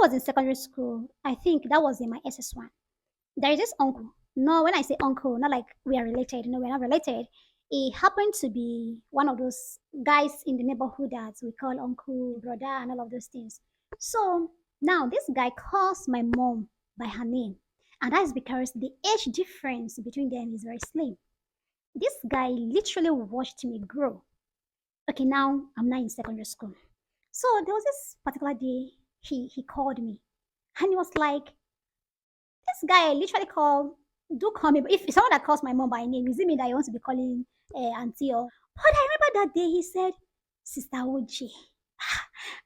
was in secondary school, I think that was in my SS1. There is this uncle. No, when I say uncle, not like we are related. No, we're not related. He happened to be one of those guys in the neighborhood that we call uncle, brother, and all of those things. So now this guy calls my mom by her name. And that is because the age difference between them is very slim. This guy literally watched me grow. Okay, now I'm now in secondary school. So there was this particular day he called me and he was like, this guy literally called, do call me. If someone that calls my mom by name, is it me that you want to be calling auntie or? But I remember that day he said, Sister Oji.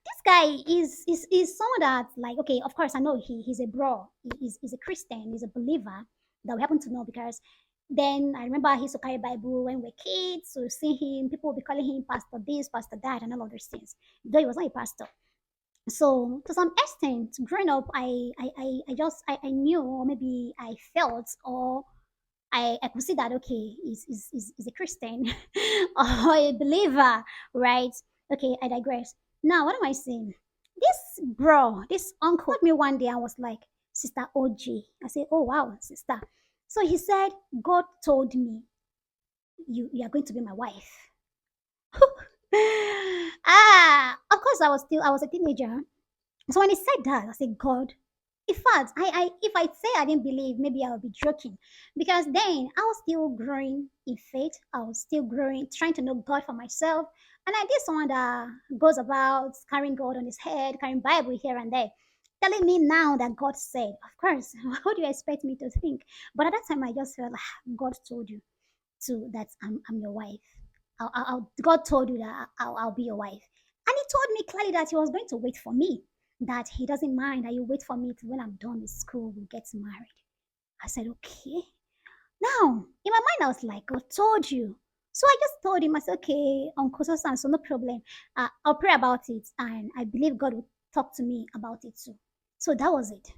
This guy is someone that like okay, of course I know he's a bro, he's a Christian, he's a believer that we happen to know because then I remember he used to carry Bible when we were kids, so see him, people will be calling him pastor this, pastor that, and all of those things. Though he was not a pastor. So to some extent, growing up, I knew or maybe I felt or I could see that okay, is a Christian or a believer, right? Okay, I digress. Now, what am I saying? This bro, this uncle, called me one day and was like, Sister OG. I said, oh wow, sister. So he said, God told me you are going to be my wife. Of course I was a teenager. So when he said that, I said, God, in fact, if I say I didn't believe, maybe I would be joking. Because then I was still growing in faith. I was still growing, trying to know God for myself. And I did someone that goes about carrying God on his head, carrying Bible here and there. Telling me now that God said, of course, how do you expect me to think? But at that time, I just felt like God told you to that I'm your wife. God told you that I'll be your wife. And he told me clearly that he was going to wait for me, that he doesn't mind that you wait for me till when I'm done with school, we'll get married. I said, okay. Now, in my mind, I was like, God told you. So I just told him, I said, okay, Uncle Sosan, so no problem. I'll pray about it. And I believe God will talk to me about it too. So that was it.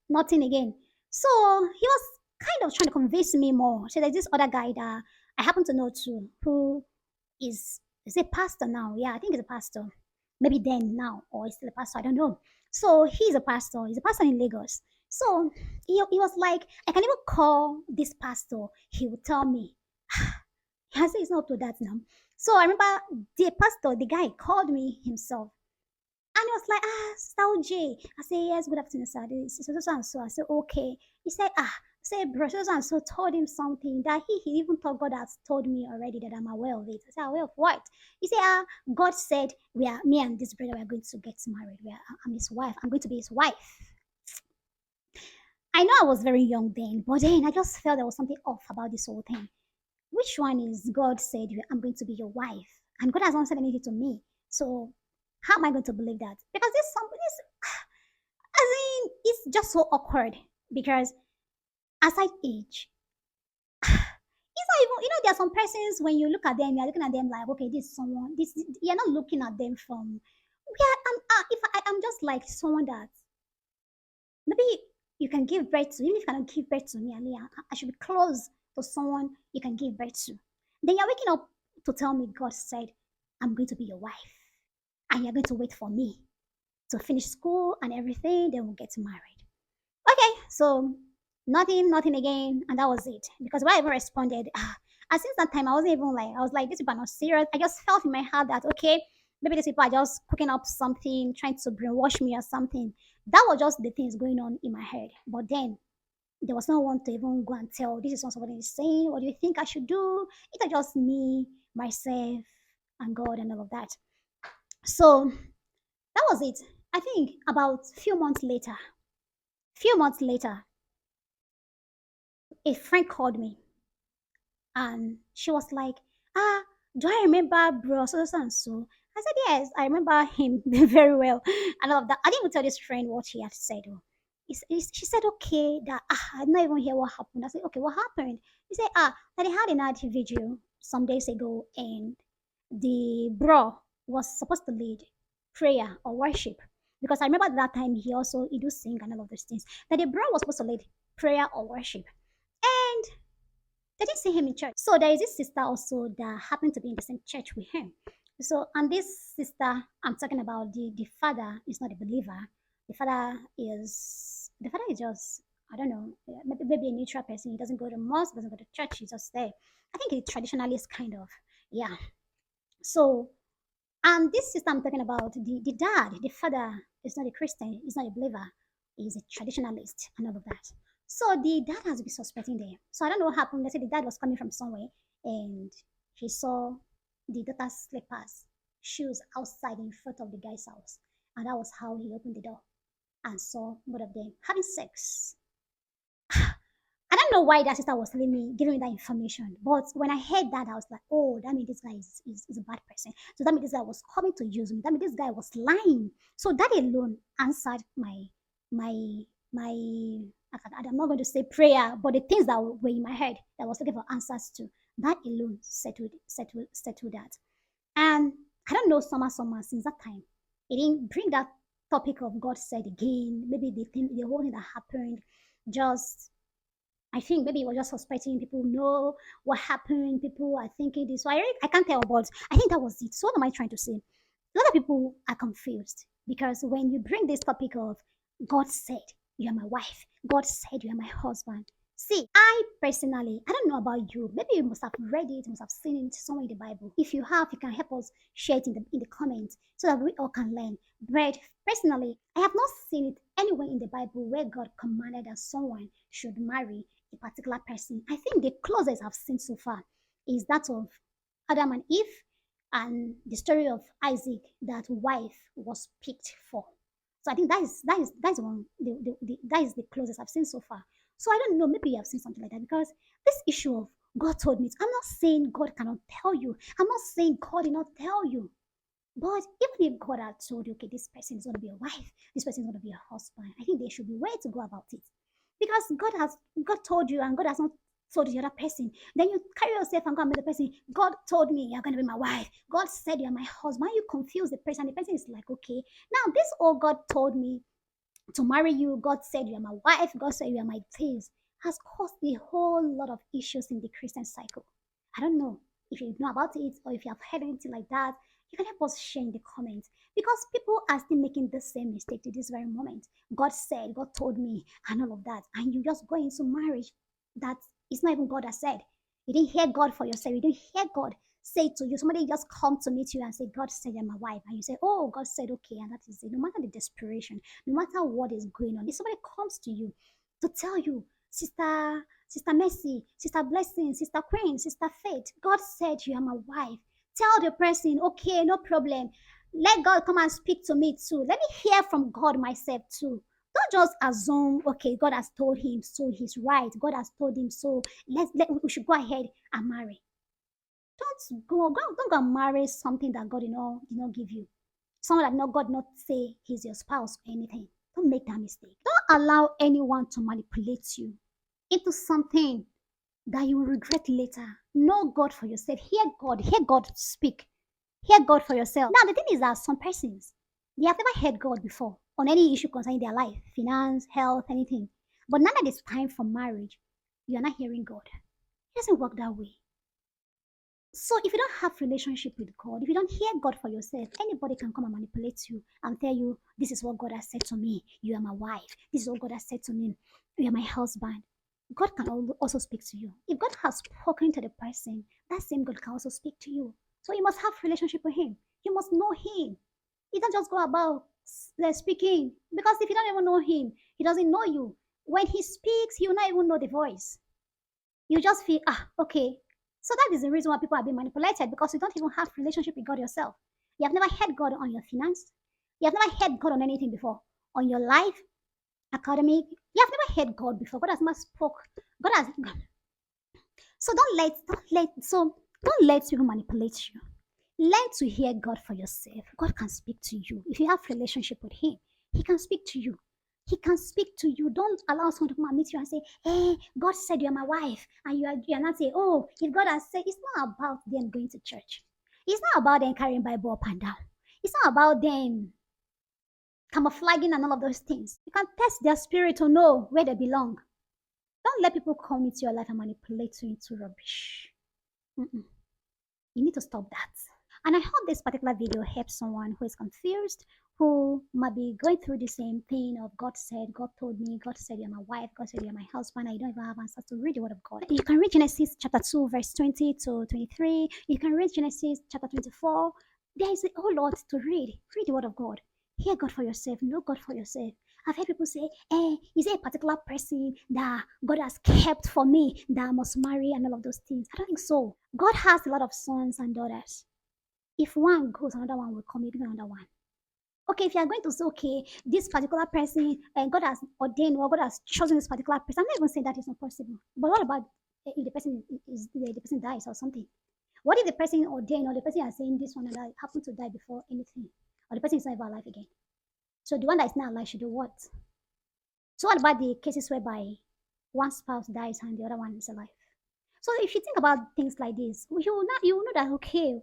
Nothing again. So he was kind of trying to convince me more. So there's this other guy that I happen to know too, who is a pastor now. Yeah, I think he's a pastor. Maybe then now, or he's still a pastor. I don't know. So he's a pastor. He's a pastor in Lagos. So he was like, I can even call this pastor. He would tell me. I said it's not to that now. So I remember the pastor, the guy called me himself. And he was like, Star J. I said, yes, good afternoon, sir. This is so and so. I said, okay. He said, I said, bro, so and so told him something that he even thought God has told me already that I'm aware of it. I said, aware of what? He said, God said me and this brother, we are going to get married. I'm his wife. I'm going to be his wife. I know I was very young then, but then I just felt there was something off about this whole thing. Which one is God said, I'm going to be your wife? And God has not said anything to me. So how am I going to believe that? Because this something is, as in, it's just so awkward. Because aside age, it's not even, there are some persons when you look at them, you're looking at them like, okay, this is someone, you're not looking at them from, yeah, if I'm just like someone that maybe you can give birth to, even if you cannot give birth to me, I should be close to someone you can give birth to. Then you're waking up to tell me God said, I'm going to be your wife. And you're going to wait for me to finish school and everything, then we'll get married. Okay, so nothing again, and that was it. Because when I even responded, and since that time, I was like, these people are not serious. I just felt in my heart that, okay, maybe these people are just cooking up something, trying to brainwash me or something. That was just the things going on in my head. But then there was no one to even go and tell, this is what somebody is saying. What do you think I should do? It was just me, myself, and God, and all of that. So that was it. I think about few months later, a friend called me and she was like, do I remember bro so and so? I said, yes, I remember him very well. And all of that. I didn't even tell this friend what he had said. Oh. She said, okay, that I did not even hear what happened. I said, okay, what happened? He said, that he had an night video some days ago and the bro was supposed to lead prayer or worship. Because I remember at that time he do sing and all of those things. That the bro was supposed to lead prayer or worship. And they didn't see him in church. So there is this sister also that happened to be in the same church with him. So, and this sister I'm talking about, the father is not a believer. The father is just, I don't know, maybe a neutral person. He doesn't go to mosque, doesn't go to church. He's just there. I think he's traditionalist kind of. Yeah. So, and this sister I'm talking about, the dad, the father is not a Christian, he's not a believer, he's a traditionalist and all of that. So the dad has been suspecting them. So I don't know what happened. They said the dad was coming from somewhere and he saw the daughter's slippers, shoes outside in front of the guy's house. And that was how he opened the door and saw both of them having sex. I don't know why that sister was telling me, giving me that information. But when I heard that, I was like, oh, that means this guy is a bad person. So that means this guy was coming to use me. That means this guy was lying. So that alone answered my my I'm not going to say prayer, but the things that were in my head that I was looking for answers to, that alone settled that. And I don't know, summer since that time, it didn't bring that topic of God said again. Maybe the whole thing that happened just, I think maybe he was just suspecting people know what happened. People are thinking this. So I can't tell, but I think that was it. So what am I trying to say? A lot of people are confused because when you bring this topic of God said you are my wife, God said you are my husband. See, I personally, I don't know about you. Maybe you must have read it, must have seen it somewhere in the Bible. If you have, you can help us share it in the comments so that we all can learn. But personally, I have not seen it anywhere in the Bible where God commanded that someone should marry a particular person. I think the closest I've seen so far is that of Adam and Eve and the story of Isaac that wife was picked for. So I think that is one that is the closest I've seen so far. So I don't know, maybe you have seen something like that because this issue of God told me. I'm not saying God cannot tell you. I'm not saying God did not tell you. But even if God had told you, okay, this person is going to be a wife, this person is going to be a husband, I think there should be a way to go about it. Because God told you and God has not told the other person. Then you carry yourself and go and meet the person. God told me you're going to be my wife. God said you're my husband. You confuse the person. The person is like, okay, now this all God told me to marry you. God said you're my wife. God said you are my things. Has caused a whole lot of issues in the Christian cycle. I don't know if you know about it or if you have heard anything like that. You can help us share in the comments because people are still making the same mistake to this very moment. God said, God told me, and all of that, and you just go into marriage that it's not even God that said. You didn't hear God for yourself. You didn't hear God say to you. Somebody just come to meet you and say, God said you're my wife, and you say, oh, God said okay, and that is it. No matter the desperation, no matter what is going on, if somebody comes to you to tell you, Sister Mercy, Sister Blessing, Sister Queen, Sister Faith, God said you are my wife. Tell the person, okay, no problem. Let God come and speak to me too. Let me hear from God myself too. Don't just assume, okay, God has told him, so he's right. God has told him, so we should go ahead and marry. Don't go and marry something that God did not give you. Someone that God not say he's your spouse or anything. Don't make that mistake. Don't allow anyone to manipulate you into something that you will regret later. Know God for yourself. Hear God speak. Hear God for yourself. Now the thing is that some persons they have never heard God before on any issue concerning their life, finance, health, anything. But now that it's time for marriage, you are not hearing God. It doesn't work that way. So if you don't have relationship with God, if you don't hear God for yourself, anybody can come and manipulate you and tell you, this is what God has said to me. You are my wife. This is what God has said to me. You are my husband. God can also speak to you. If God has spoken to the person, that same God can also speak to you. So you must have relationship with him. You must know him. You don't just go about speaking. Because if you don't even know him, he doesn't know you. When he speaks, you will not even know the voice. You just feel, okay, so that is the reason why people are being manipulated because you don't even have relationship with God yourself. You have never heard God on your finance. You have never heard God on anything before. On your life, academic, you have never heard God before. God has not spoke. God has. So don't let people manipulate you. Learn to hear God for yourself. God can speak to you. If you have relationship with Him, He can speak to you. He can speak to you. Don't allow someone to come and meet you and say, hey, God said you're my wife. And you are not saying, oh, if God has said, it's not about them going to church. It's not about them carrying Bible up and down. It's not about them camouflaging and all of those things. You can test their spirit to know where they belong. Don't let people come into your life and manipulate you into rubbish. Mm-mm. You need to stop that. And I hope this particular video helps someone who is confused, who might be going through the same thing of God said, God told me, God said you're my wife, God said you're my husband. I don't even have answers to read the word of God. You can read Genesis chapter 2, verse 20 to 23. You can read Genesis chapter 24. There is a whole lot to read. Read the word of God. Hear God for yourself. Know God for yourself. I've heard people say, is there a particular person that God has kept for me that I must marry and all of those things? I don't think so. God has a lot of sons and daughters. If one goes, another one will come, even another one. Okay, if you are going to say, okay, this particular person, God has ordained or God has chosen this particular person, I'm not even saying that is not possible. But what about if the person the person dies or something? What if the person ordained or the person is saying this one and that happened to die before anything, or the person is not ever alive again? So the one that is not alive should do what? So what about the cases whereby one spouse dies and the other one is alive? So if you think about things like this, you will know that okay,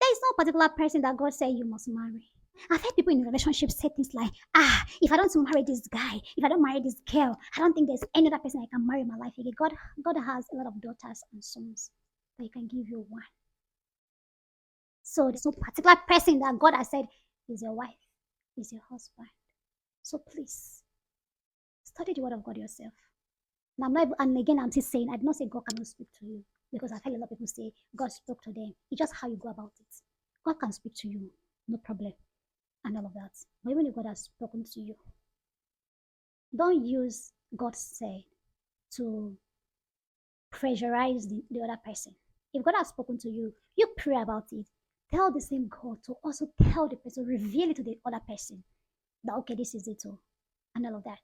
there is no particular person that God said you must marry. I've heard people in relationships say things like, if I don't marry this guy, if I don't marry this girl, I don't think there's any other person I can marry in my life again. God has a lot of daughters and sons, but He can give you one. So there's no particular person that God has said is your wife, is your husband. So please study the word of God yourself. And and again, I'm still saying, I did not say God cannot speak to you because I've heard a lot of people say God spoke to them. It's just how you go about it. God can speak to you, no problem, and all of that. But even if God has spoken to you, don't use God said to pressurize the other person. If God has spoken to you, you pray about it. Tell the same God to also tell the person, reveal it to the other person that okay, this is it all, and all of that.